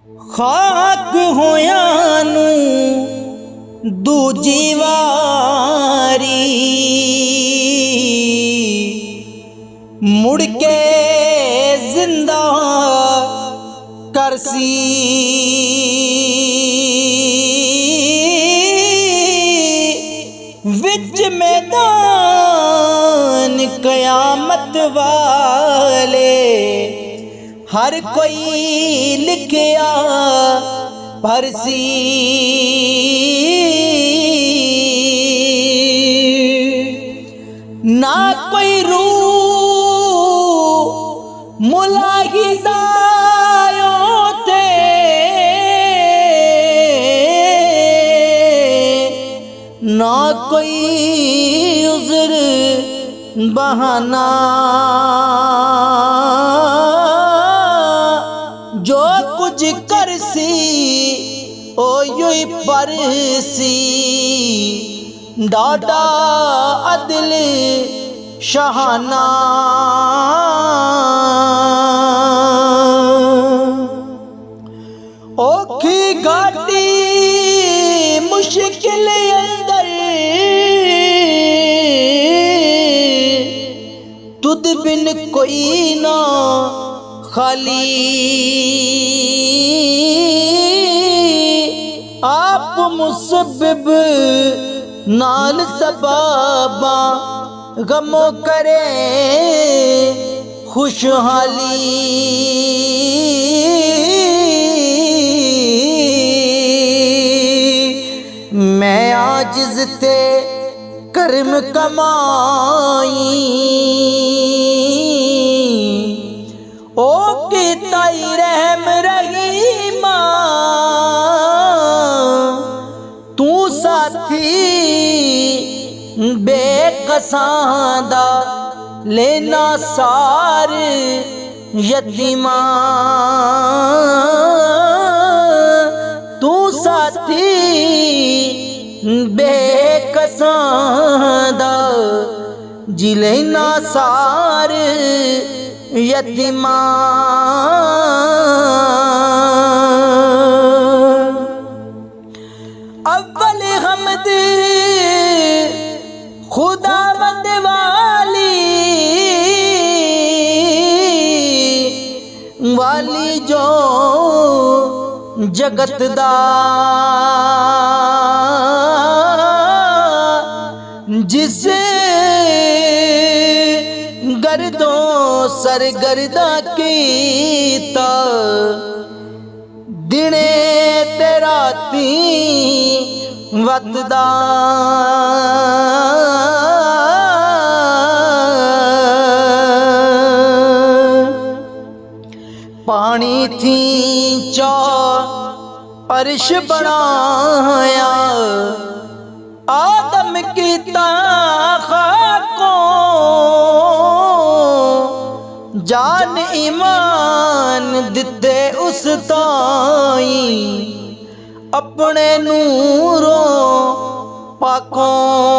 खाक होया नू दूजी वारी मुड़ के जिंदा करसी। विच मैदान कयामत वाले हर कोई लिखया भरसी। ना कोई रूह मुलाहिज़ायों थे, ना कोई उज़्र बहाना। जो कुछ करसी ओ यूं परसी, डाडा अदल शहाना। औखी घाटी मुश्किल अंदर तुद बिन कोई ना खाली। आप मुसब्बिब नाल सबाबा गमो करे खुशहाली। मैं आजिज़ ते कर्म कमाई ओ के ताई रहम रहीमा। तू साथी बेकसां दा लेना सार यतीमा। तू साथी बेकसां दा जी लेना सार यतीमा। अव्वल हमद खुदावंद वाली जो जगत दा जिसे गर्दों सरगर्दा कीता। दिने ते राती वतदा पानी थी चौ अर्श बनाया। आदम की खाकों जान ईमान दिते उस ताई। अपने नूरों पाकों